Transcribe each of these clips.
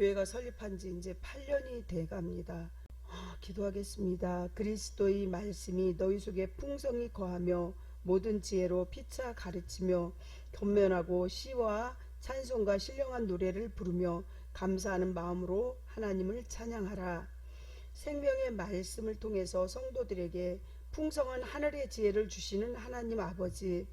교회가 설립한 지 이제 8년이 돼 갑니다. 기도하겠습니다. 그리스도의 말씀이 너희 속에 풍성히 거하며 모든 지혜로 피차 가르치며 겸손하고 시와 찬송과 신령한 노래를 부르며 감사하는 마음으로 하나님을 찬양하라. 생명의 말씀을 통해서 성도들에게 풍성한 하늘의 지혜를 주시는 하나님 아버지,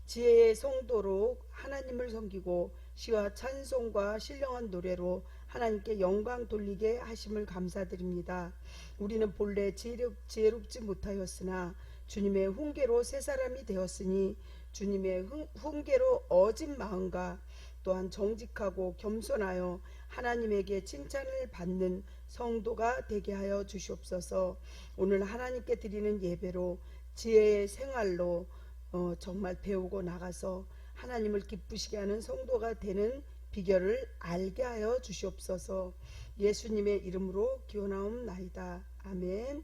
지혜의 성도로 하나님을 섬기고 시와 찬송과 신령한 노래로 하나님께 영광 돌리게 하심을 감사드립니다. 우리는 본래 지혜롭지 못하였으나 주님의 훈계로 새 사람이 되었으니 주님의 훈계로 어진 마음과 또한 정직하고 겸손하여 하나님에게 칭찬을 받는 성도가 되게 하여 주시옵소서. 오늘 하나님께 드리는 예배로 지혜의 생활로 정말 배우고 나가서 하나님을 기쁘시게 하는 성도가 되는 비결을 알게 하여 주시옵소서. 예수님의 이름으로 기원하옵나이다. 아멘.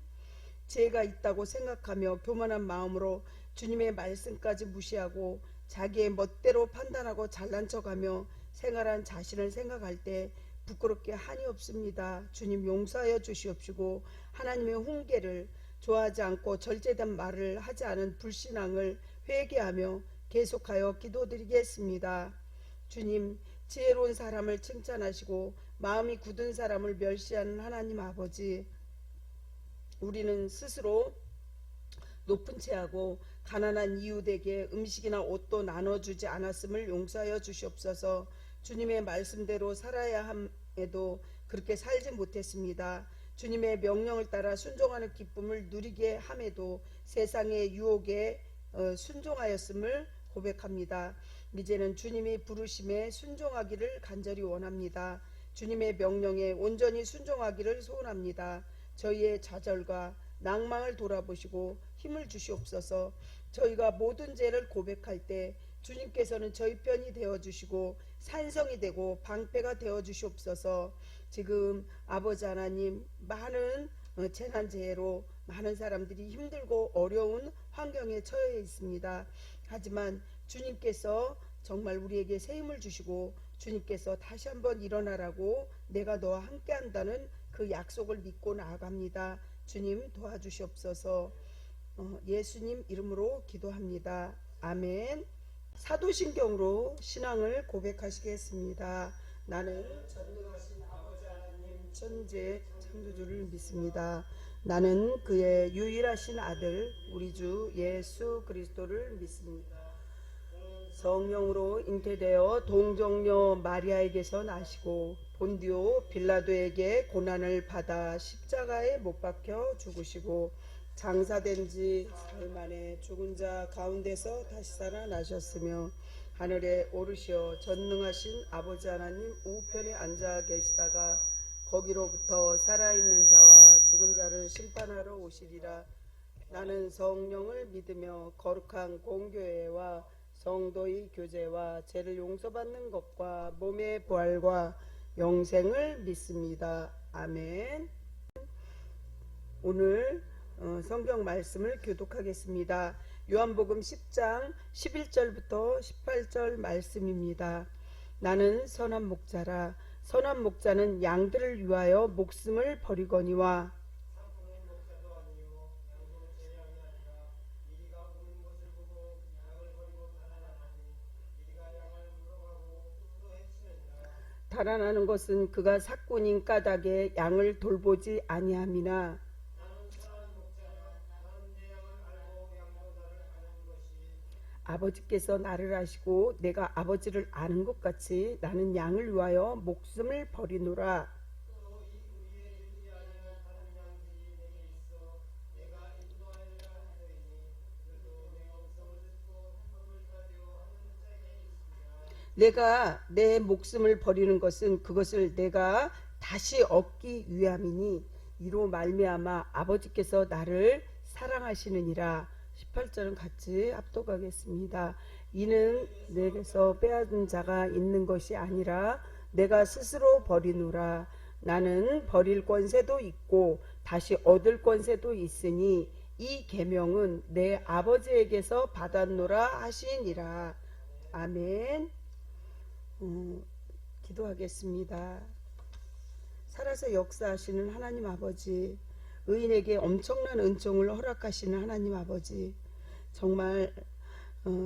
지혜가 있다고 생각하며 교만한 마음으로 주님의 말씀까지 무시하고 자기의 멋대로 판단하고 잘난 척하며 생활한 자신을 생각할 때 부끄럽게 한이 없습니다. 주님 용서하여 주시옵시고 하나님의 훈계를 좋아하지 않고 절제된 말을 하지 않은 불신앙을 회개하며 계속하여 기도드리겠습니다. 주님, 지혜로운 사람을 칭찬하시고 마음이 굳은 사람을 멸시하는 하나님 아버지, 우리는 스스로 높은 채하고 가난한 이웃에게 음식이나 옷도 나눠주지 않았음을 용서하여 주시옵소서. 주님의 말씀대로 살아야 함에도 그렇게 살지 못했습니다. 주님의 명령을 따라 순종하는 기쁨을 누리게 함에도 세상의 유혹에 순종하였음을 고백합니다. 이제는 주님이 부르심에 순종하기를 간절히 원합니다. 주님의 명령에 온전히 순종하기를 소원합니다. 저희의 좌절과 낭망을 돌아보시고 힘을 주시옵소서. 저희가 모든 죄를 고백할 때 주님께서는 저희 편이 되어주시고 산성이 되고 방패가 되어주시옵소서. 지금 아버지 하나님, 많은 재난재해로 많은 사람들이 힘들고 어려운 환경에 처해 있습니다. 하지만 주님께서 정말 우리에게 새 힘을 주시고 주님께서 다시 한번 일어나라고 내가 너와 함께 한다는 그 약속을 믿고 나아갑니다. 주님 도와주시옵소서. 예수님 이름으로 기도합니다. 아멘. 사도신경으로 신앙을 고백하시겠습니다. 나는 전능하신 아버지 하나님 천재 창조주를 믿습니다. 나는 그의 유일하신 아들 우리 주 예수 그리스도를 믿습니다. 성령으로 잉태되어 동정녀 마리아에게서 나시고 본디오 빌라도에게 고난을 받아 십자가에 못 박혀 죽으시고 장사된 지 사흘 만에 죽은 자 가운데서 다시 살아나셨으며 하늘에 오르시어 전능하신 아버지 하나님 우편에 앉아 계시다가 거기로부터 살아있는 자와 죽은 자를 심판하러 오시리라. 나는 성령을 믿으며 거룩한 공교회와 성도의 교제와 죄를 용서받는 것과 몸의 부활과 영생을 믿습니다. 아멘. 오늘 성경 말씀을 교독하겠습니다. 요한복음 10장 11절부터 18절 말씀입니다. 나는 선한 목자라. 선한 목자는 양들을 위하여 목숨을 버리거니와 달아나는 것은 그가 삭군인 까닭에 양을 돌보지 아니함이나 아버지께서 나를 아시고 내가 아버지를 아는 것 같이 나는 양을 위하여 목숨을 버리노라. 내가 내 목숨을 버리는 것은 그것을 내가 다시 얻기 위함이니 이로 말미암아 아버지께서 나를 사랑하시느니라. 18절은 같이 합독하겠습니다. 이는 내게서 빼앗은 자가 있는 것이 아니라 내가 스스로 버리노라. 나는 버릴 권세도 있고 다시 얻을 권세도 있으니 이 계명은 내 아버지에게서 받았노라 하시니라. 아멘. 기도하겠습니다. 살아서 역사하시는 하나님 아버지, 의인에게 엄청난 은총을 허락하시는 하나님 아버지, 정말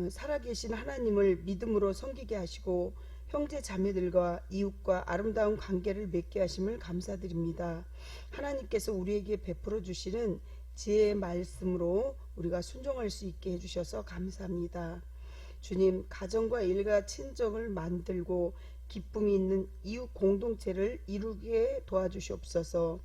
살아계신 하나님을 믿음으로 섬기게 하시고 형제 자매들과 이웃과 아름다운 관계를 맺게 하심을 감사드립니다. 하나님께서 우리에게 베풀어 주시는 지혜의 말씀으로 우리가 순종할 수 있게 해주셔서 감사합니다. 주님, 가정과 일가 친정을 만들고 기쁨이 있는 이웃 공동체를 이루게 도와주시옵소서.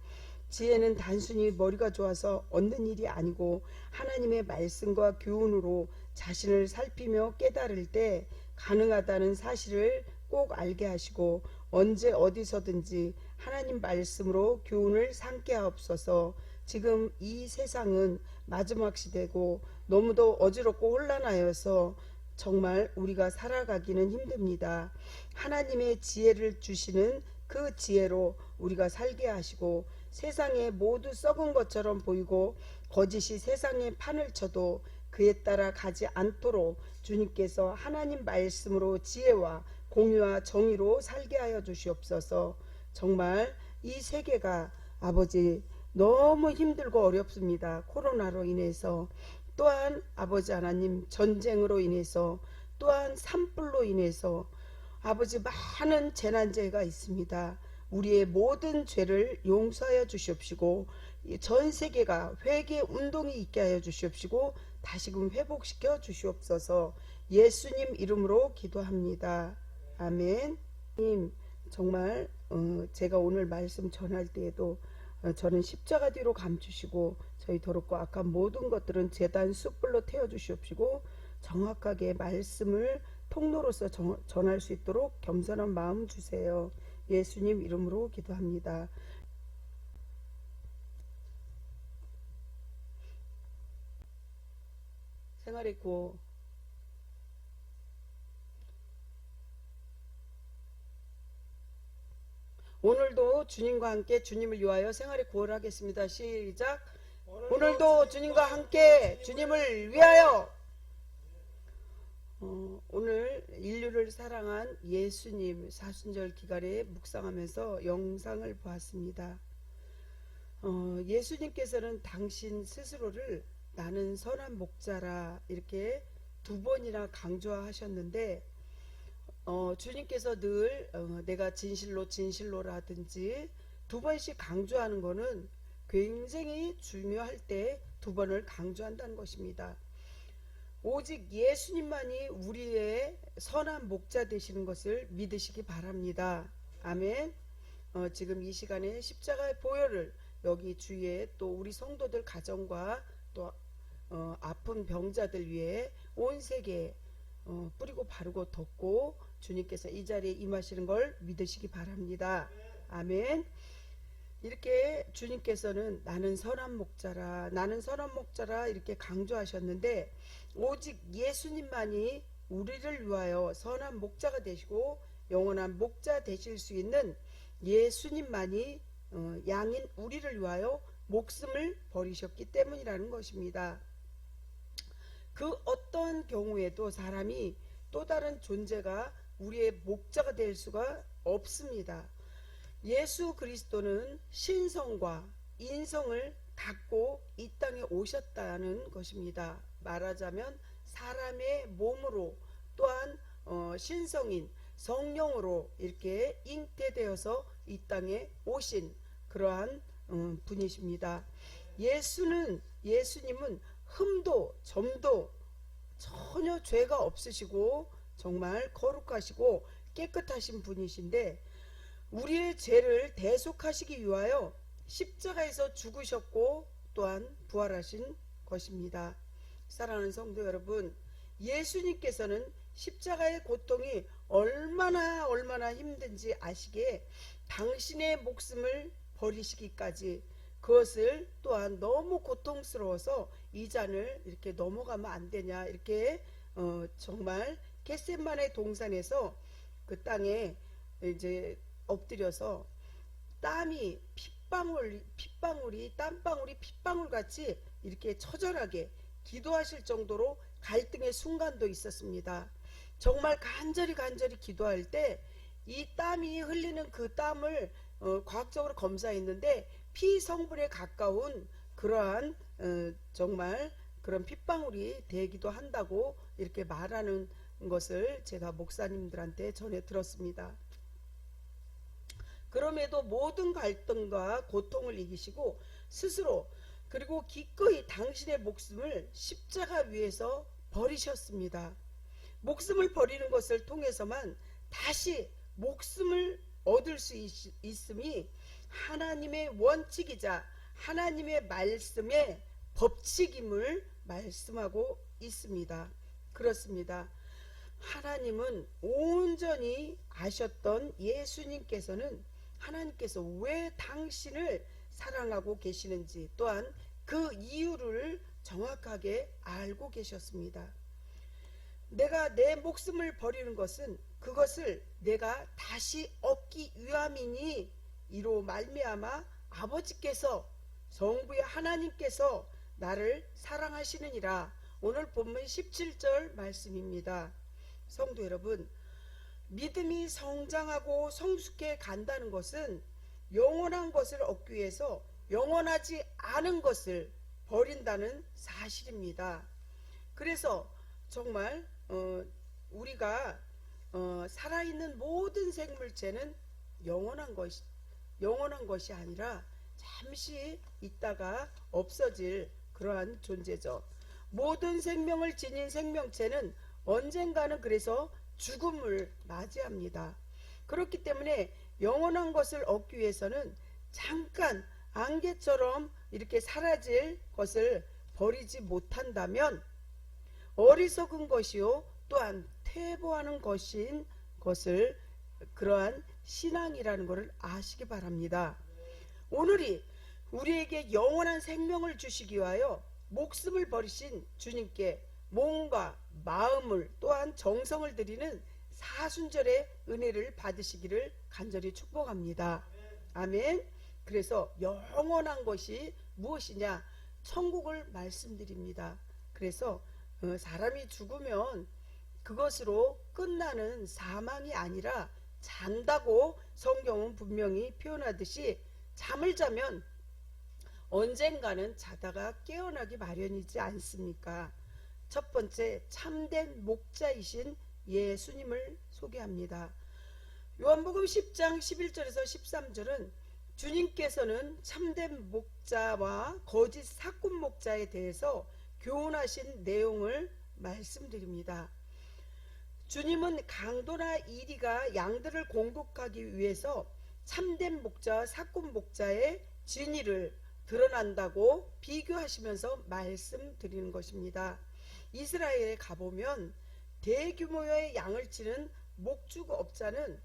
지혜는 단순히 머리가 좋아서 얻는 일이 아니고 하나님의 말씀과 교훈으로 자신을 살피며 깨달을 때 가능하다는 사실을 꼭 알게 하시고 언제 어디서든지 하나님 말씀으로 교훈을 삼게 하옵소서. 지금 이 세상은 마지막 시대고 너무도 어지럽고 혼란하여서 정말 우리가 살아가기는 힘듭니다. 하나님의 지혜를 주시는 그 지혜로 우리가 살게 하시고 세상에 모두 썩은 것처럼 보이고 거짓이 세상에 판을 쳐도 그에 따라 가지 않도록 주님께서 하나님 말씀으로 지혜와 공의와 정의로 살게 하여 주시옵소서. 정말 이 세계가 아버지 너무 힘들고 어렵습니다. 코로나로 인해서, 또한 아버지 하나님 전쟁으로 인해서, 또한 산불로 인해서 아버지 많은 재난재해가 있습니다. 우리의 모든 죄를 용서하여 주시옵시고 전 세계가 회개 운동이 있게 하여 주시옵시고 다시금 회복시켜 주시옵소서. 예수님 이름으로 기도합니다. 아멘. 정말 제가 오늘 말씀 전할 때에도 저는 십자가 뒤로 감추시고 저희 더럽고 악한 모든 것들은 제단 숯불로 태워 주시옵시고 정확하게 말씀을 통로로서 전할 수 있도록 겸손한 마음 주세요. 예수님 이름으로 기도합니다. 생활의 구호. 오늘도 주님과 함께 주님을 위하여 생활의 구호를 하겠습니다. 시작. 오늘도 주님과 함께 주님을 위하여. 오늘 인류를 사랑한 예수님 사순절 기간에 묵상하면서 영상을 보았습니다. 예수님께서는 당신 스스로를 나는 선한 목자라 이렇게 두 번이나 강조하셨는데 주님께서 늘 내가 진실로 진실로라든지 두 번씩 강조하는 것은 굉장히 중요할 때 두 번을 강조한다는 것입니다. 오직 예수님만이 우리의 선한 목자 되시는 것을 믿으시기 바랍니다. 아멘. 지금 이 시간에 십자가의 보혈을 여기 주위에 또 우리 성도들 가정과 또 아픈 병자들 위해 온 세계에 뿌리고 바르고 덮고 주님께서 이 자리에 임하시는 걸 믿으시기 바랍니다. 아멘. 이렇게 주님께서는 나는 선한 목자라 나는 선한 목자라 이렇게 강조하셨는데 오직 예수님만이 우리를 위하여 선한 목자가 되시고 영원한 목자 되실 수 있는 예수님만이 양인 우리를 위하여 목숨을 버리셨기 때문이라는 것입니다. 그 어떤 경우에도 사람이 또 다른 존재가 우리의 목자가 될 수가 없습니다. 예수 그리스도는 신성과 인성을 갖고 이 땅에 오셨다는 것입니다. 말하자면 사람의 몸으로 또한 신성인 성령으로 이렇게 잉태되어서 이 땅에 오신 그러한 분이십니다. 예수님은 흠도 점도 전혀 죄가 없으시고 정말 거룩하시고 깨끗하신 분이신데 우리의 죄를 대속하시기 위하여 십자가에서 죽으셨고 또한 부활하신 것입니다. 사랑하는 성도 여러분, 예수님께서는 십자가의 고통이 얼마나 힘든지 아시기에 당신의 목숨을 버리시기까지 그것을 또한 너무 고통스러워서 이 잔을 이렇게 넘어가면 안 되냐 이렇게 정말 겟세마네 동산에서 그 땅에 이제 엎드려서 땀이 핏방울이 땀방울이 핏방울 같이 이렇게 처절하게 기도하실 정도로 갈등의 순간도 있었습니다. 정말 간절히 기도할 때 이 땀이 흘리는 그 땀을 과학적으로 검사했는데 피 성분에 가까운 그러한 정말 그런 핏방울이 되기도 한다고 이렇게 말하는 것을 제가 목사님들한테 전해 들었습니다. 그럼에도 모든 갈등과 고통을 이기시고 스스로 그리고 기꺼이 당신의 목숨을 십자가 위에서 버리셨습니다. 목숨을 버리는 것을 통해서만 다시 목숨을 얻을 수 있음이 하나님의 원칙이자 하나님의 말씀의 법칙임을 말씀하고 있습니다. 그렇습니다. 하나님은 온전히 아셨던 예수님께서는 하나님께서 왜 당신을 사랑하고 계시는지 또한 그 이유를 정확하게 알고 계셨습니다. 내가 내 목숨을 버리는 것은 그것을 내가 다시 얻기 위함이니 이로 말미암아 아버지께서 성부의 하나님께서 나를 사랑하시느니라. 오늘 본문 17절 말씀입니다. 성도 여러분, 믿음이 성장하고 성숙해 간다는 것은 영원한 것을 얻기 위해서 영원하지 않은 것을 버린다는 사실입니다. 그래서 정말 우리가 살아있는 모든 생물체는 영원한 것이 아니라 잠시 있다가 없어질 그러한 존재죠. 모든 생명을 지닌 생명체는 언젠가는 그래서 죽음을 맞이합니다. 그렇기 때문에 영원한 것을 얻기 위해서는 잠깐 안개처럼 이렇게 사라질 것을 버리지 못한다면 어리석은 것이요 또한 퇴보하는 것인 것을 그러한 신앙이라는 것을 아시기 바랍니다. 오늘이 우리에게 영원한 생명을 주시기 위하여 목숨을 버리신 주님께 몸과 마음을 또한 정성을 드리는 사순절의 은혜를 받으시기를 간절히 축복합니다. 아멘. 그래서 영원한 것이 무엇이냐? 천국을 말씀드립니다. 그래서 사람이 죽으면 그것으로 끝나는 사망이 아니라 잔다고 성경은 분명히 표현하듯이 잠을 자면 언젠가는 자다가 깨어나기 마련이지 않습니까? 첫 번째, 참된 목자이신 예수님을 소개합니다. 요한복음 10장 11절에서 13절은 주님께서는 참된 목자와 거짓 사꾼 목자에 대해서 교훈하신 내용을 말씀드립니다. 주님은 강도나 이리가 양들을 공독하기 위해서 참된 목자와 사꾼 목자의 진위를 드러난다고 비교하시면서 말씀드리는 것입니다. 이스라엘에 가보면 대규모의 양을 치는 목축업자는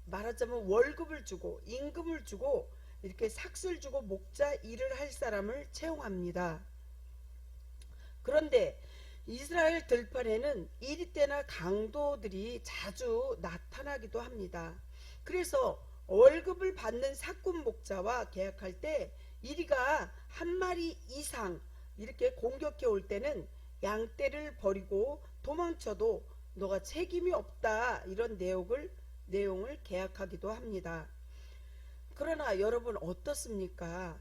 말하자면 월급을 주고 임금을 주고 이렇게 삭슬 주고 목자 일을 할 사람을 채용합니다. 그런데 이스라엘 들판에는 이리 때나 강도들이 자주 나타나기도 합니다. 그래서 월급을 받는 사꾼 목자와 계약할 때 이리가 한 마리 이상 이렇게 공격해 올 때는 양떼를 버리고 도망쳐도 너가 책임이 없다 이런 내용을 계약하기도 합니다. 그러나 여러분 어떻습니까?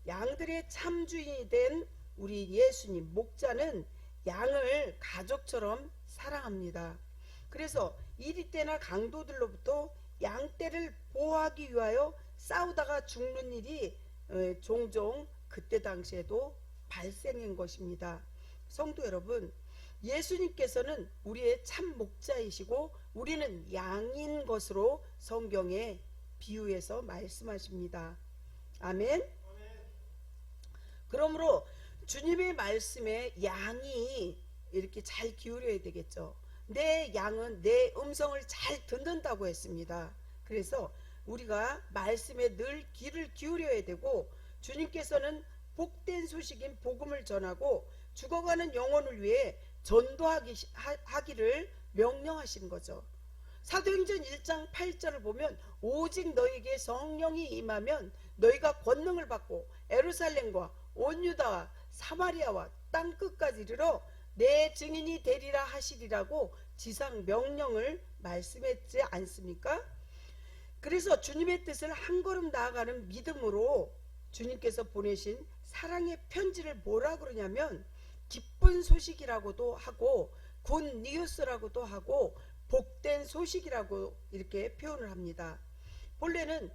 양들의 참주인이 된 우리 예수님 목자는 양을 가족처럼 사랑합니다. 그래서 이리 때나 강도들로부터 양떼를 보호하기 위하여 싸우다가 죽는 일이 종종 그때 당시에도 발생한 것입니다. 성도 여러분, 예수님께서는 우리의 참 목자이시고 우리는 양인 것으로 성경에 비유해서 말씀하십니다. 아멘. 그러므로 주님의 말씀에 양이 이렇게 잘 기울여야 되겠죠. 내 양은 내 음성을 잘 듣는다고 했습니다. 그래서 우리가 말씀에 늘 귀를 기울여야 되고 주님께서는 복된 소식인 복음을 전하고 죽어가는 영혼을 위해 전도하기를 명령하신 거죠. 사도행전 1장 8절을 보면 오직 너에게 성령이 임하면 너희가 권능을 받고 예루살렘과 온 유다와 사마리아와 땅끝까지 이르러 내 증인이 되리라 하시리라고 지상 명령을 말씀했지 않습니까? 그래서 주님의 뜻을 한 걸음 나아가는 믿음으로 주님께서 보내신 사랑의 편지를 뭐라 그러냐면 기쁜 소식이라고도 하고 굿 뉴스라고도 하고 복된 소식이라고 이렇게 표현을 합니다. 본래는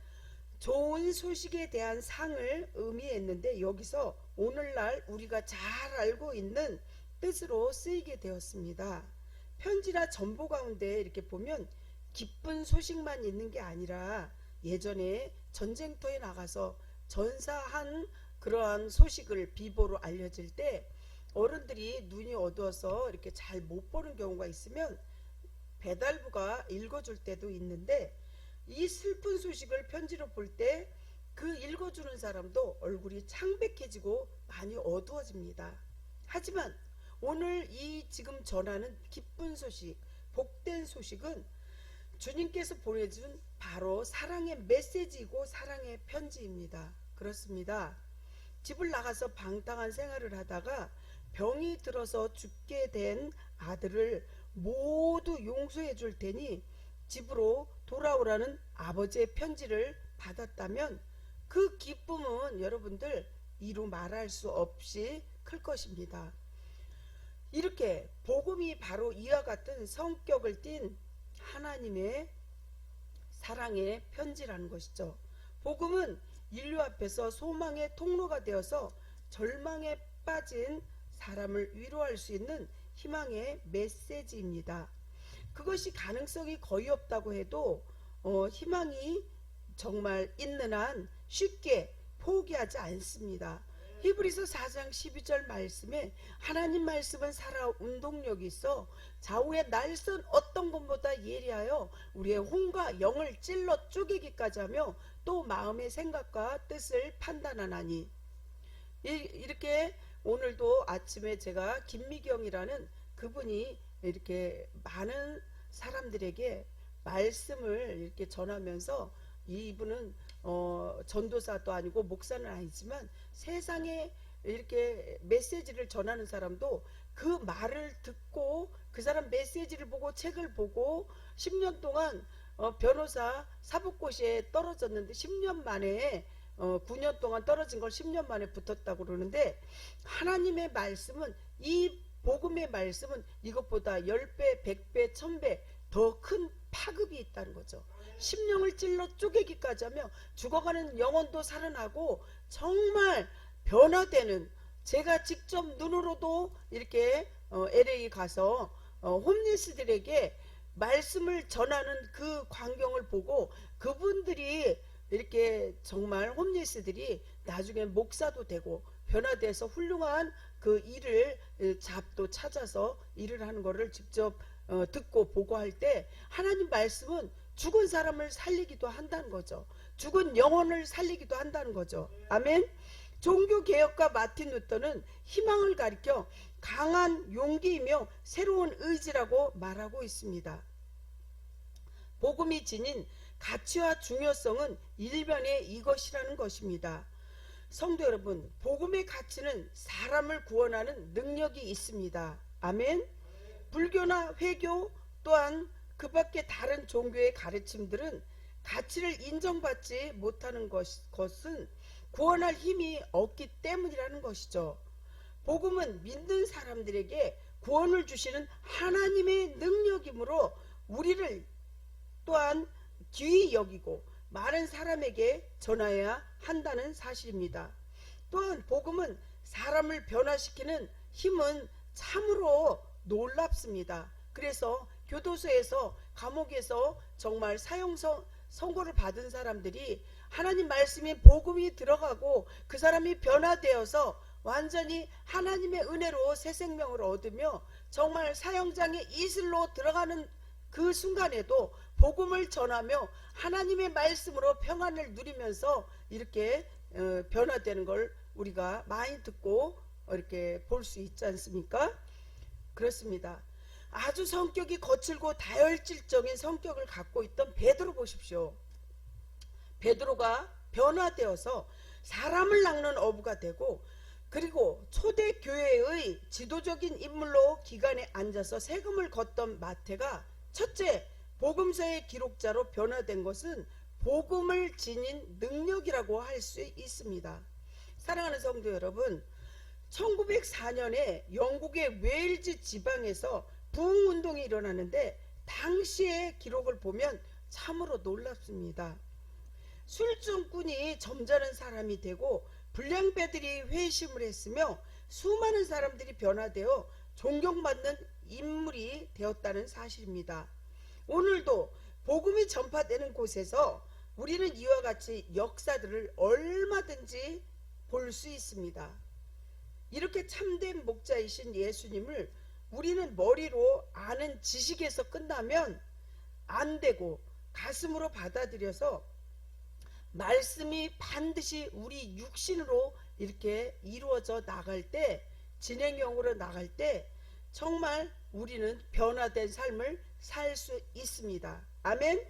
좋은 소식에 대한 상을 의미했는데 여기서 오늘날 우리가 잘 알고 있는 뜻으로 쓰이게 되었습니다. 편지나 전보 가운데 이렇게 보면 기쁜 소식만 있는 게 아니라 예전에 전쟁터에 나가서 전사한 그러한 소식을 비보로 알려질 때 어른들이 눈이 어두워서 이렇게 잘 못 보는 경우가 있으면 배달부가 읽어줄 때도 있는데 이 슬픈 소식을 편지로 볼 때 그 읽어주는 사람도 얼굴이 창백해지고 많이 어두워집니다. 하지만 오늘 이 지금 전하는 기쁜 소식, 복된 소식은 주님께서 보내준 바로 사랑의 메시지이고 사랑의 편지입니다. 그렇습니다. 집을 나가서 방탕한 생활을 하다가 병이 들어서 죽게 된 아들을 모두 용서해 줄 테니 집으로 돌아오라는 아버지의 편지를 받았다면 그 기쁨은 여러분들 이루 말할 수 없이 클 것입니다. 이렇게 복음이 바로 이와 같은 성격을 띤 하나님의 사랑의 편지라는 것이죠. 복음은 인류 앞에서 소망의 통로가 되어서 절망에 빠진 사람을 위로할 수 있는 희망의 메시지입니다. 그것이 가능성이 거의 없다고 해도 희망이 정말 있는 한 쉽게 포기하지 않습니다. 히브리서 4장 12절 말씀에 하나님 말씀은 살아 운동력이 있어 좌우의 날선 어떤 것보다 예리하여 우리의 혼과 영을 찔러 쪼개기까지 하며 또 마음의 생각과 뜻을 판단하나니. 이렇게 오늘도 아침에 제가 김미경이라는 그분이 이렇게 많은 사람들에게 말씀을 이렇게 전하면서 이분은 전도사도 아니고 목사는 아니지만 세상에 이렇게 메시지를 전하는 사람도 그 말을 듣고 그 사람 메시지를 보고 책을 보고 10년 동안 변호사 사법고시에 떨어졌는데 10년 만에 9년 동안 떨어진 걸 10년 만에 붙었다고 그러는데 하나님의 말씀은 이 복음의 말씀은 이것보다 10배, 100배, 1000배 더 큰 파급이 있다는 거죠. 심령을 찔러 쪼개기까지 하며 죽어가는 영혼도 살아나고 정말 변화되는, 제가 직접 눈으로도 이렇게 LA 가서 홈리스들에게 말씀을 전하는 그 광경을 보고 그분들이 이렇게 정말 홈리스들이 나중에 목사도 되고 변화돼서 훌륭한 그 일을 잡도 찾아서 일을 하는 거를 직접 듣고 보고 할 때 하나님 말씀은 죽은 사람을 살리기도 한다는 거죠. 죽은 영혼을 살리기도 한다는 거죠. 아멘. 종교개혁가 마틴 루터는 희망을 가리켜 강한 용기이며 새로운 의지라고 말하고 있습니다. 복음이 지닌 가치와 중요성은 일면에 이것이라는 것입니다. 성도 여러분, 복음의 가치는 사람을 구원하는 능력이 있습니다. 아멘. 불교나 회교 또한 그 밖에 다른 종교의 가르침들은 가치를 인정받지 못하는 것은 구원할 힘이 없기 때문이라는 것이죠. 복음은 믿는 사람들에게 구원을 주시는 하나님의 능력이므로 우리를 또한 귀히 여기고 많은 사람에게 전해야 한다는 사실입니다. 또한 복음은 사람을 변화시키는 힘은 참으로 놀랍습니다. 그래서 교도소에서 감옥에서 정말 사형 선고를 받은 사람들이 하나님 말씀인 복음이 들어가고 그 사람이 변화되어서 완전히 하나님의 은혜로 새 생명을 얻으며 정말 사형장의 이슬로 들어가는 그 순간에도 복음을 전하며 하나님의 말씀으로 평안을 누리면서 이렇게 변화되는 걸 우리가 많이 듣고 이렇게 볼 수 있지 않습니까? 그렇습니다. 아주 성격이 거칠고 다혈질적인 성격을 갖고 있던 베드로 보십시오. 베드로가 변화되어서 사람을 낚는 어부가 되고 그리고 초대교회의 지도적인 인물로 기관에 앉아서 세금을 걷던 마태가 첫째 복음서의 기록자로 변화된 것은 복음을 지닌 능력이라고 할 수 있습니다. 사랑하는 성도 여러분, 1904년에 영국의 웨일즈 지방에서 부흥운동이 일어나는데 당시의 기록을 보면 참으로 놀랍습니다. 술중꾼이 점잖은 사람이 되고 불량배들이 회심을 했으며 수많은 사람들이 변화되어 존경받는 인물이 되었다는 사실입니다. 오늘도 복음이 전파되는 곳에서 우리는 이와 같이 역사들을 얼마든지 볼 수 있습니다. 이렇게 참된 목자이신 예수님을 우리는 머리로 아는 지식에서 끝나면 안 되고 가슴으로 받아들여서 말씀이 반드시 우리 육신으로 이렇게 이루어져 나갈 때, 진행형으로 나갈 때 정말 우리는 변화된 삶을 살 수 있습니다. 아멘.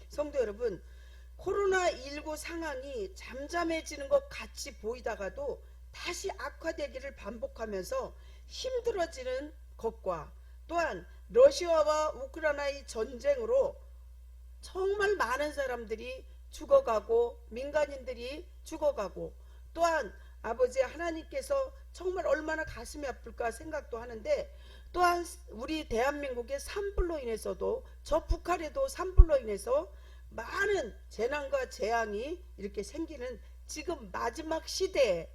성도 여러분, 코로나19 상황이 잠잠해지는 것 같이 보이다가도 다시 악화되기를 반복하면서 힘들어지는 것과 또한 러시아와 우크라이나의 전쟁으로 정말 많은 사람들이 죽어가고 민간인들이 죽어가고 또한 아버지 하나님께서 정말 얼마나 가슴이 아플까 생각도 하는데, 또한 우리 대한민국의 산불로 인해서도 저 북한에도 산불로 인해서 많은 재난과 재앙이 이렇게 생기는 지금 마지막 시대에는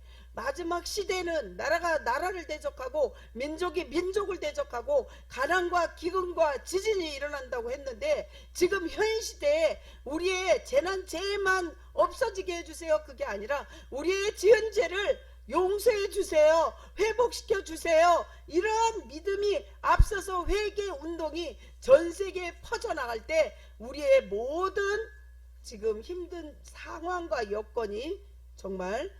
나라가 나라를 대적하고 민족이 민족을 대적하고 가난과 기근과 지진이 일어난다고 했는데, 지금 현 시대에 우리의 재난 재해만 없어지게 해주세요 그게 아니라 우리의 지은 죄를 용서해 주세요, 회복시켜 주세요, 이러한 믿음이 앞서서 회개 운동이 전 세계에 퍼져나갈 때 우리의 모든 지금 힘든 상황과 여건이 정말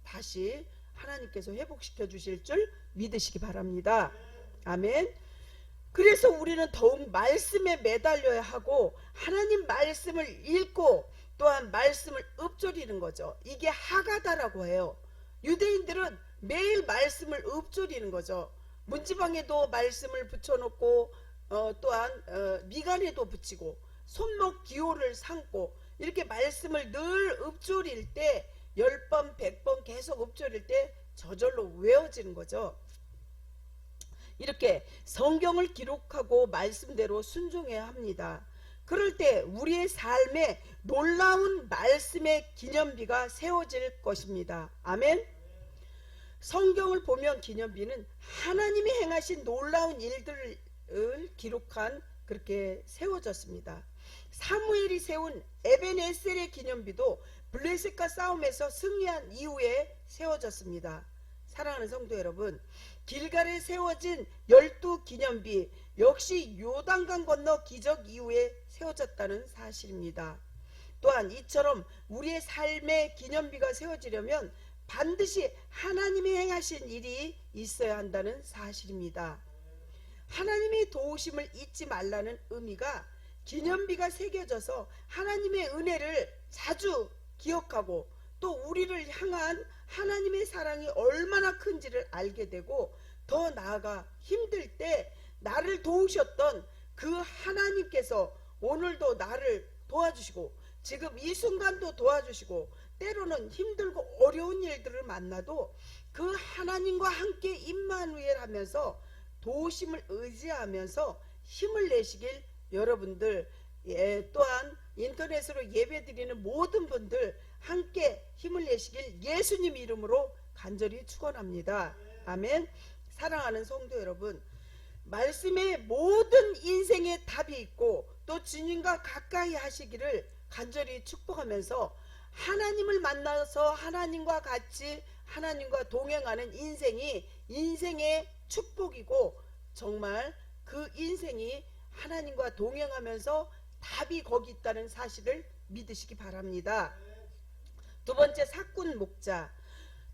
다시 하나님께서 회복시켜 주실 줄 믿으시기 바랍니다. 아멘. 그래서 우리는 더욱 말씀에 매달려야 하고 하나님 말씀을 읽고 또한 말씀을 읊조리는 거죠. 이게 하가다라고 해요. 유대인들은 매일 말씀을 읊조리는 거죠. 문지방에도 말씀을 붙여놓고 또한 미간에도 붙이고 손목 기호를 삼고 이렇게 말씀을 늘 읊조릴 때 10번 100번 계속 읊조릴 때 저절로 외워지는 거죠. 이렇게 성경을 기록하고 말씀대로 순종해야 합니다. 그럴 때 우리의 삶에 놀라운 말씀의 기념비가 세워질 것입니다. 아멘. 성경을 보면 기념비는 하나님이 행하신 놀라운 일들을 기록한 그렇게 세워졌습니다. 사무엘이 세운 에벤에셀의 기념비도 블레셋과 싸움에서 승리한 이후에 세워졌습니다. 사랑하는 성도 여러분, 길갈에 세워진 12 기념비 역시 요단강 건너 기적 이후에 세워졌다는 사실입니다. 또한 이처럼 우리의 삶의 기념비가 세워지려면 반드시 하나님이 행하신 일이 있어야 한다는 사실입니다. 하나님의 도우심을 잊지 말라는 의미가 기념비가 새겨져서 하나님의 은혜를 자주 기억하고 또 우리를 향한 하나님의 사랑이 얼마나 큰지를 알게 되고, 더 나아가 힘들 때 나를 도우셨던 그 하나님께서 오늘도 나를 도와주시고 지금 이 순간도 도와주시고 때로는 힘들고 어려운 일들을 만나도 그 하나님과 함께 임마누엘 하면서 도우심을 의지하면서 힘을 내시길 여러분들, 또한 인터넷으로 예배드리는 모든 분들 함께 힘을 내시길 예수님 이름으로 간절히 축원합니다. 아멘. 사랑하는 성도 여러분, 말씀에 모든 인생의 답이 있고 또 주님과 가까이 하시기를 간절히 축복하면서 하나님을 만나서 하나님과 같이 하나님과 동행하는 인생이 인생의 축복이고 정말 그 인생이 하나님과 동행하면서 답이 거기 있다는 사실을 믿으시기 바랍니다. 두 번째, 사꾼 목자.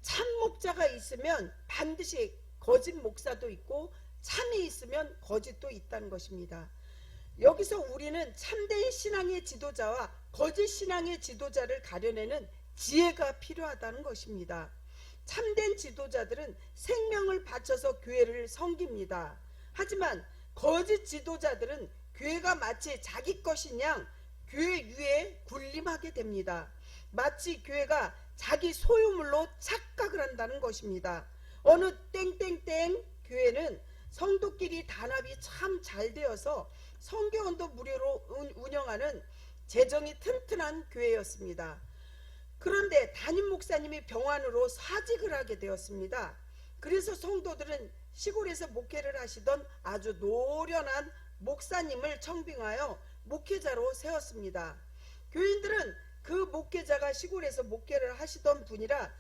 참 목자가 있으면 반드시 거짓 목사도 있고 참이 있으면 거짓도 있다는 것입니다. 여기서 우리는 참된 신앙의 지도자와 거짓 신앙의 지도자를 가려내는 지혜가 필요하다는 것입니다. 참된 지도자들은 생명을 바쳐서 교회를 섬깁니다. 하지만 거짓 지도자들은 교회가 마치 자기 것인 양 교회 위에 군림하게 됩니다. 마치 교회가 자기 소유물로 착각을 한다는 것입니다. 어느 땡땡땡 교회는 성도끼리 단합이 참 잘 되어서 성교원도 무료로 운영하는 재정이 튼튼한 교회였습니다. 그런데 담임 목사님이 병환으로 사직을 하게 되었습니다. 그래서 성도들은 시골에서 목회를 하시던 아주 노련한 목사님을 청빙하여 목회자로 세웠습니다. 교인들은 그 목회자가 시골에서 목회를 하시던 분이라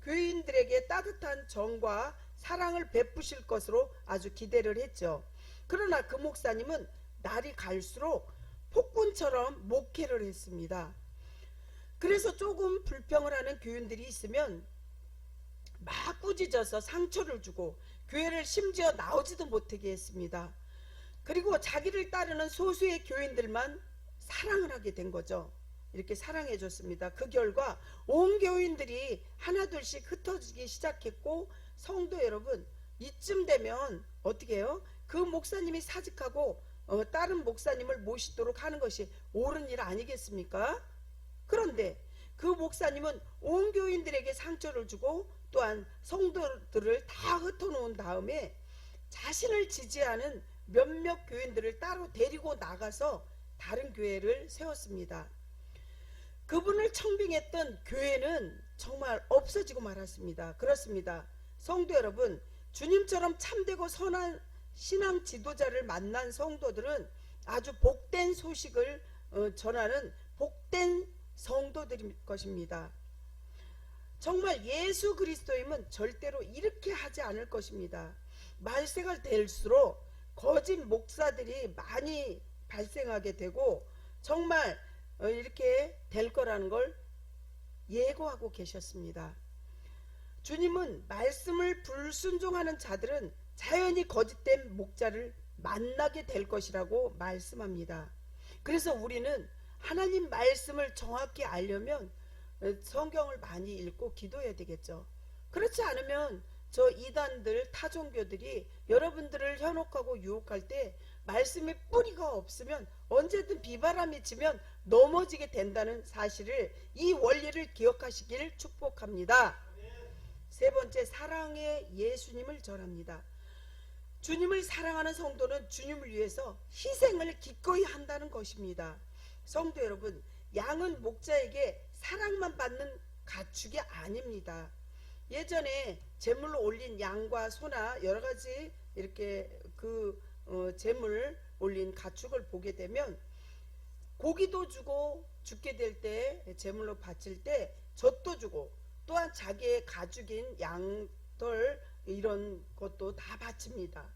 교인들에게 따뜻한 정과 사랑을 베푸실 것으로 아주 기대를 했죠. 그러나 그 목사님은 날이 갈수록 폭군처럼 목회를 했습니다. 그래서 조금 불평을 하는 교인들이 있으면 막 꾸짖어서 상처를 주고 교회를 심지어 나오지도 못하게 했습니다. 그리고 자기를 따르는 소수의 교인들만 사랑을 하게 된 거죠. 이렇게 사랑해 줬습니다. 그 결과 온 교인들이 하나둘씩 흩어지기 시작했고, 성도 여러분, 이쯤 되면 어떻게 해요? 그 목사님이 사직하고 다른 목사님을 모시도록 하는 것이 옳은 일 아니겠습니까? 그런데 그 목사님은 온 교인들에게 상처를 주고 또한 성도들을 다 흩어놓은 다음에 자신을 지지하는 몇몇 교인들을 따로 데리고 나가서 다른 교회를 세웠습니다. 그분을 청빙했던 교회는 정말 없어지고 말았습니다. 그렇습니다. 성도 여러분, 주님처럼 참되고 선한 신앙 지도자를 만난 성도들은 아주 복된 소식을 전하는 복된 성도들일 것입니다. 정말 예수 그리스도임은 절대로 이렇게 하지 않을 것입니다. 말세가 될수록 거짓 목사들이 많이 발생하게 되고 정말 이렇게 될 거라는 걸 예고하고 계셨습니다. 주님은 말씀을 불순종하는 자들은 자연히 거짓된 목자를 만나게 될 것이라고 말씀합니다. 그래서 우리는 하나님 말씀을 정확히 알려면 성경을 많이 읽고 기도해야 되겠죠. 그렇지 않으면 저 이단들 타종교들이 여러분들을 현혹하고 유혹할 때 말씀의 뿌리가 없으면 언제든 비바람이 치면 넘어지게 된다는 사실을, 이 원리를 기억하시길 축복합니다. 세 번째, 사랑의 예수님을 전합니다. 주님을 사랑하는 성도는 주님을 위해서 희생을 기꺼이 한다는 것입니다. 성도 여러분, 양은 목자에게 사랑만 받는 가축이 아닙니다. 예전에 제물로 올린 양과 소나 여러 가지 이렇게 제물 올린 가축을 보게 되면 고기도 주고, 죽게 될 때 제물로 바칠 때 젖도 주고, 또한 자기의 가죽인 양털 이런 것도 다 바칩니다.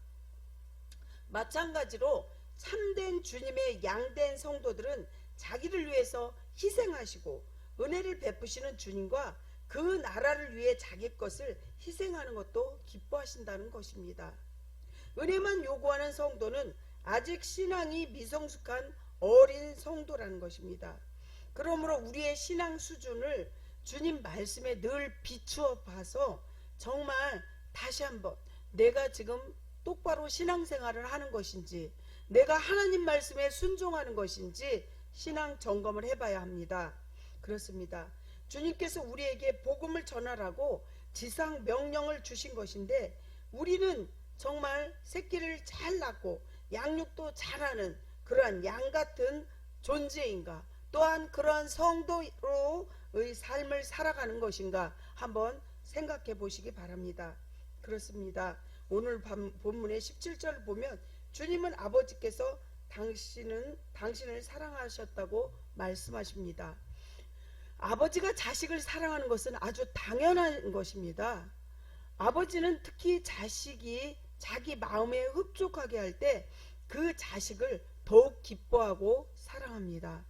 마찬가지로 참된 주님의 양된 성도들은 자기를 위해서 희생하시고 은혜를 베푸시는 주님과 그 나라를 위해 자기 것을 희생하는 것도 기뻐하신다는 것입니다. 은혜만 요구하는 성도는 아직 신앙이 미성숙한 어린 성도라는 것입니다. 그러므로 우리의 신앙 수준을 주님 말씀에 늘 비추어 봐서 정말 다시 한번 내가 지금 똑바로 신앙생활을 하는 것인지, 내가 하나님 말씀에 순종하는 것인지 신앙 점검을 해봐야 합니다. 그렇습니다. 주님께서 우리에게 복음을 전하라고 지상 명령을 주신 것인데, 우리는 정말 새끼를 잘 낳고 양육도 잘하는 그러한 양 같은 존재인가, 또한 그러한 성도로의 삶을 살아가는 것인가 한번 생각해 보시기 바랍니다. 그렇습니다. 오늘 본문의 17절을 보면 주님은 아버지께서 당신을 사랑하셨다고 말씀하십니다. 아버지가 자식을 사랑하는 것은 아주 당연한 것입니다. 아버지는 특히 자식이 자기 마음에 흡족하게 할 때 그 자식을 더욱 기뻐하고 사랑합니다.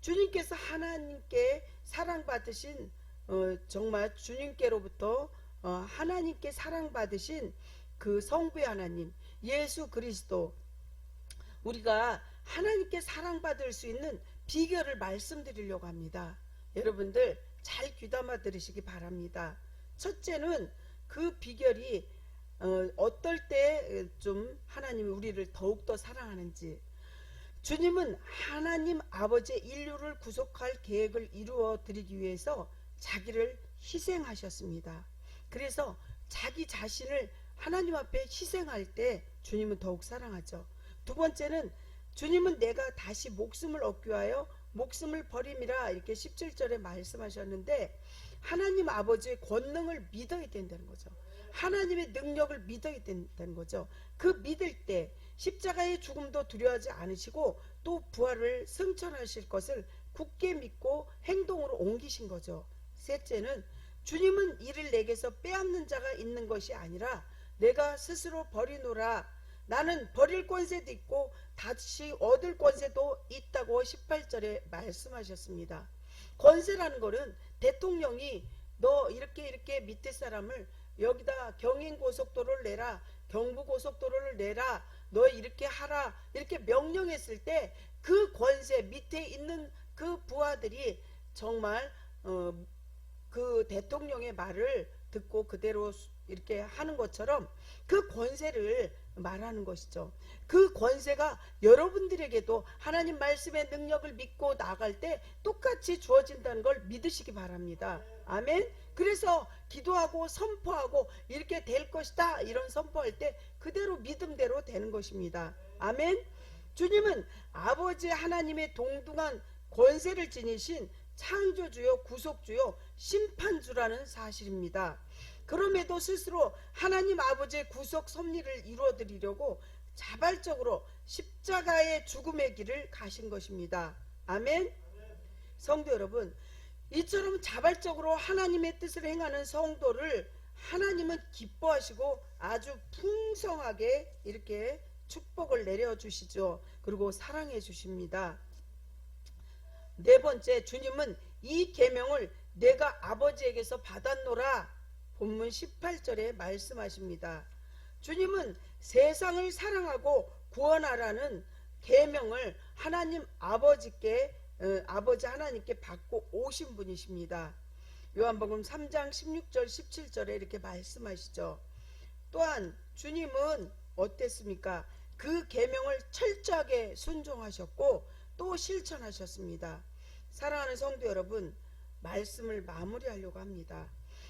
주님께서 하나님께 사랑받으신 정말 주님께로부터 하나님께 사랑받으신 그 성부의 하나님 예수 그리스도, 우리가 하나님께 사랑받을 수 있는 비결을 말씀드리려고 합니다. 여러분들 잘 귀담아 들으시기 바랍니다. 첫째는 그 비결이 어떨 때 좀 하나님이 우리를 더욱더 사랑하는지, 주님은 하나님 아버지의 인류를 구속할 계획을 이루어 드리기 위해서 자기를 희생하셨습니다. 그래서 자기 자신을 하나님 앞에 희생할 때 주님은 더욱 사랑하죠. 두 번째는 주님은 내가 다시 목숨을 얻기 위하여 목숨을 버림이라 이렇게 17절에 말씀하셨는데, 하나님 아버지의 권능을 믿어야 된다는 거죠. 하나님의 능력을 믿어야 된다는 거죠. 그 믿을 때 십자가의 죽음도 두려워하지 않으시고 또 부활을 승천하실 것을 굳게 믿고 행동으로 옮기신 거죠. 셋째는 주님은 이를 내게서 빼앗는 자가 있는 것이 아니라 내가 스스로 버리노라. 나는 버릴 권세도 있고 다시 얻을 권세도 있다고 18절에 말씀하셨습니다. 권세라는 거는 대통령이 너 이렇게 밑에 사람을 여기다 경인고속도로를 내라, 경부고속도로를 내라, 너 이렇게 하라, 이렇게 명령했을 때 그 권세 밑에 있는 그 부하들이 정말 그 대통령의 말을 듣고 그대로 이렇게 하는 것처럼 그 권세를 말하는 것이죠. 그 권세가 여러분들에게도 하나님 말씀의 능력을 믿고 나갈 때 똑같이 주어진다는 걸 믿으시기 바랍니다. 아멘. 그래서 기도하고 선포하고 이렇게 될 것이다 이런 선포할 때 그대로 믿음대로 되는 것입니다. 아멘. 주님은 아버지 하나님의 동등한 권세를 지니신 창조주요 구속주요 심판주라는 사실입니다. 그럼에도 스스로 하나님 아버지의 구속 섭리를 이루어드리려고 자발적으로 십자가의 죽음의 길을 가신 것입니다. 아멘. 성도 여러분, 이처럼 자발적으로 하나님의 뜻을 행하는 성도를 하나님은 기뻐하시고 아주 풍성하게 이렇게 축복을 내려주시죠. 그리고 사랑해 주십니다. 네 번째, 주님은 이 계명을 내가 아버지에게서 받았노라 본문 18절에 말씀하십니다. 주님은 세상을 사랑하고 구원하라는 계명을 하나님 아버지께 아버지 하나님께 받고 오신 분이십니다. 요한복음 3장 16절 17절에 이렇게 말씀하시죠. 또한 주님은 어땠습니까? 그 계명을 철저하게 순종하셨고 또 실천하셨습니다. 사랑하는 성도 여러분, 말씀을 마무리하려고 합니다.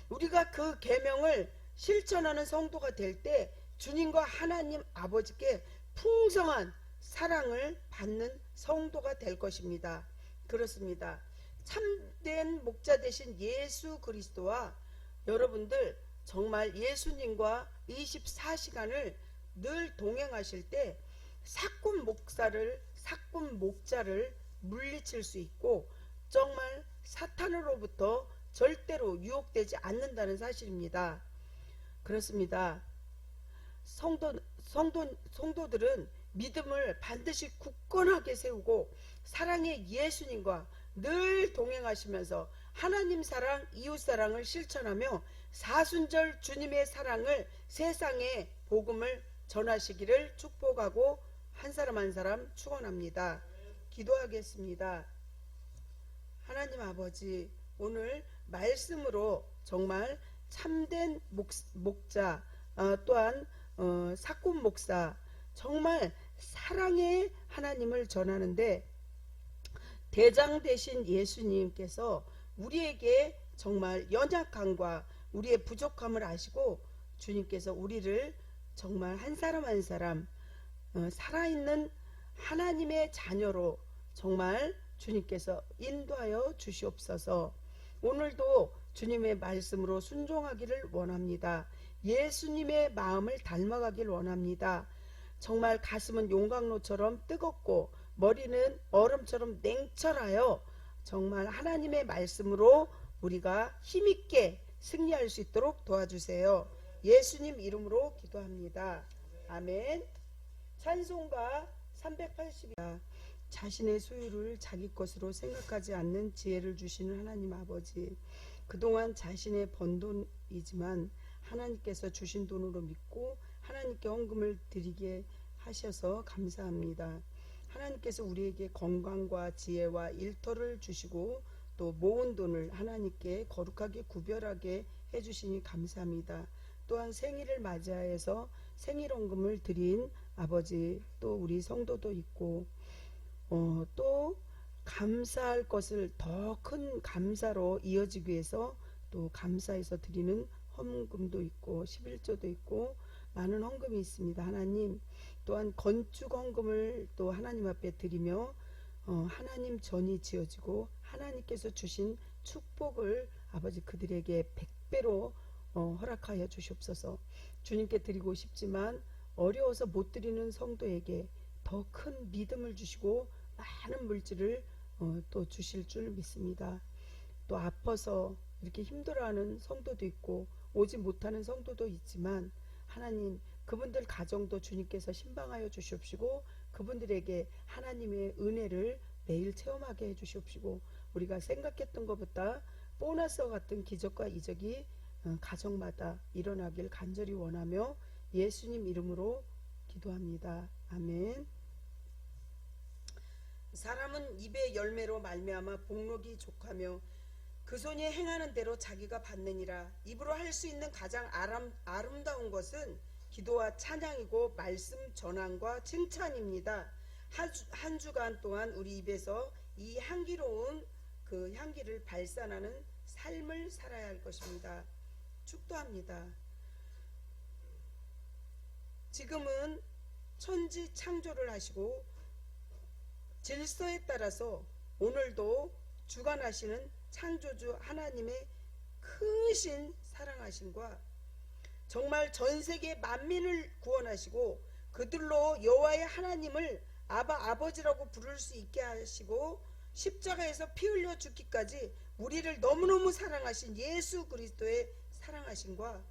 우리가 그 계명을 실천하는 성도가 될 때 주님과 하나님 아버지께 풍성한 사랑을 받는 성도가 될 것입니다. 그렇습니다. 참된 목자 되신 예수 그리스도와 여러분들 정말 예수님과 24시간을 늘 동행하실 때 사꾼 목자를 물리칠 수 있고 정말 사탄으로부터 절대로 유혹되지 않는다는 사실입니다. 그렇습니다. 성도들은 믿음을 반드시 굳건하게 세우고 사랑의 예수님과 늘 동행하시면서 하나님 사랑, 이웃 사랑을 실천하며 사순절 주님의 사랑을 세상에 복음을 전하시기를 축복하고 한 사람 한 사람 축원합니다. 기도하겠습니다. 하나님 아버지, 오늘 말씀으로 정말 참된 목자 또한 사꾼 목사 정말 사랑의 하나님을 전하는데 대장 되신 예수님께서 우리에게 정말 연약함과 우리의 부족함을 아시고 주님께서 우리를 정말 한 사람 한 사람 살아있는 하나님의 자녀로 정말 주님께서 인도하여 주시옵소서. 오늘도 주님의 말씀으로 순종하기를 원합니다. 예수님의 마음을 닮아가길 원합니다. 정말 가슴은 용광로처럼 뜨겁고 머리는 얼음처럼 냉철하여 정말 하나님의 말씀으로 우리가 힘있게 승리할 수 있도록 도와주세요. 예수님 이름으로 기도합니다. 아멘. 찬송가 380이야. 자신의 소유를 자기 것으로 생각하지 않는 지혜를 주시는 하나님 아버지, 그동안 자신의 번 돈이지만 하나님께서 주신 돈으로 믿고 하나님께 헌금을 드리게 하셔서 감사합니다. 하나님께서 우리에게 건강과 지혜와 일터를 주시고 또 모은 돈을 하나님께 거룩하게 구별하게 해주시니 감사합니다. 또한 생일을 맞이하여서 생일헌금을 드린 아버지, 또 우리 성도도 있고 또 감사할 것을 더 큰 감사로 이어지기 위해서 또 감사해서 드리는 헌금도 있고 11조도 있고 많은 헌금이 있습니다. 하나님, 또한 건축 헌금을 또 하나님 앞에 드리며 하나님 전이 지어지고 하나님께서 주신 축복을 아버지 그들에게 100배로 허락하여 주시옵소서. 주님께 드리고 싶지만 어려워서 못 드리는 성도에게 더 큰 믿음을 주시고 많은 물질을 또 주실 줄 믿습니다. 또 아파서 이렇게 힘들어하는 성도도 있고 오지 못하는 성도도 있지만 하나님, 그분들 가정도 주님께서 신방하여 주시옵시고 그분들에게 하나님의 은혜를 매일 체험하게 해 주시옵시고 우리가 생각했던 것보다 보너스와 같은 기적과 이적이 가정마다 일어나길 간절히 원하며 예수님 이름으로 기도합니다. 아멘. 사람은 입의 열매로 말미암아 복록이 족하며 그 손이 행하는 대로 자기가 받느니라. 입으로 할 수 있는 가장 아름다운 것은 기도와 찬양이고 말씀 전함과 칭찬입니다. 한 주간 동안 우리 입에서 이 향기로운 그 향기를 발산하는 삶을 살아야 할 것입니다. 축도합니다. 지금은 천지 창조를 하시고 질서에 따라서 오늘도 주관하시는 창조주 하나님의 크신 사랑하심과 정말 전세계 만민을 구원하시고 그들로 여호와의 하나님을 아버지라고 부를 수 있게 하시고 십자가에서 피 흘려 죽기까지 우리를 너무너무 사랑하신 예수 그리스도의 사랑하심과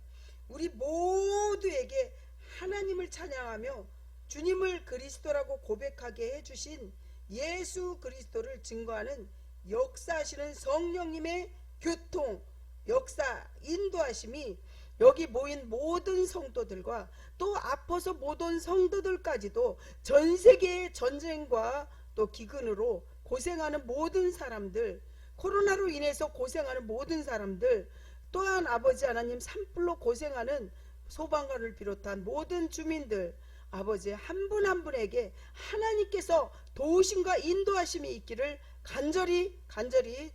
우리 모두에게 하나님을 찬양하며 주님을 그리스도라고 고백하게 해주신 예수 그리스도를 증거하는 역사하시는 성령님의 교통, 역사, 인도하심이 여기 모인 모든 성도들과 또 아파서 못 온 성도들까지도 전 세계의 전쟁과 또 기근으로 고생하는 모든 사람들, 코로나로 인해서 고생하는 모든 사람들, 또한 아버지 하나님 산불로 고생하는 소방관을 비롯한 모든 주민들, 아버지 한 분 한 분에게 하나님께서 도우심과 인도하심이 있기를 간절히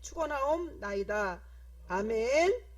축원하옵나이다. 아멘.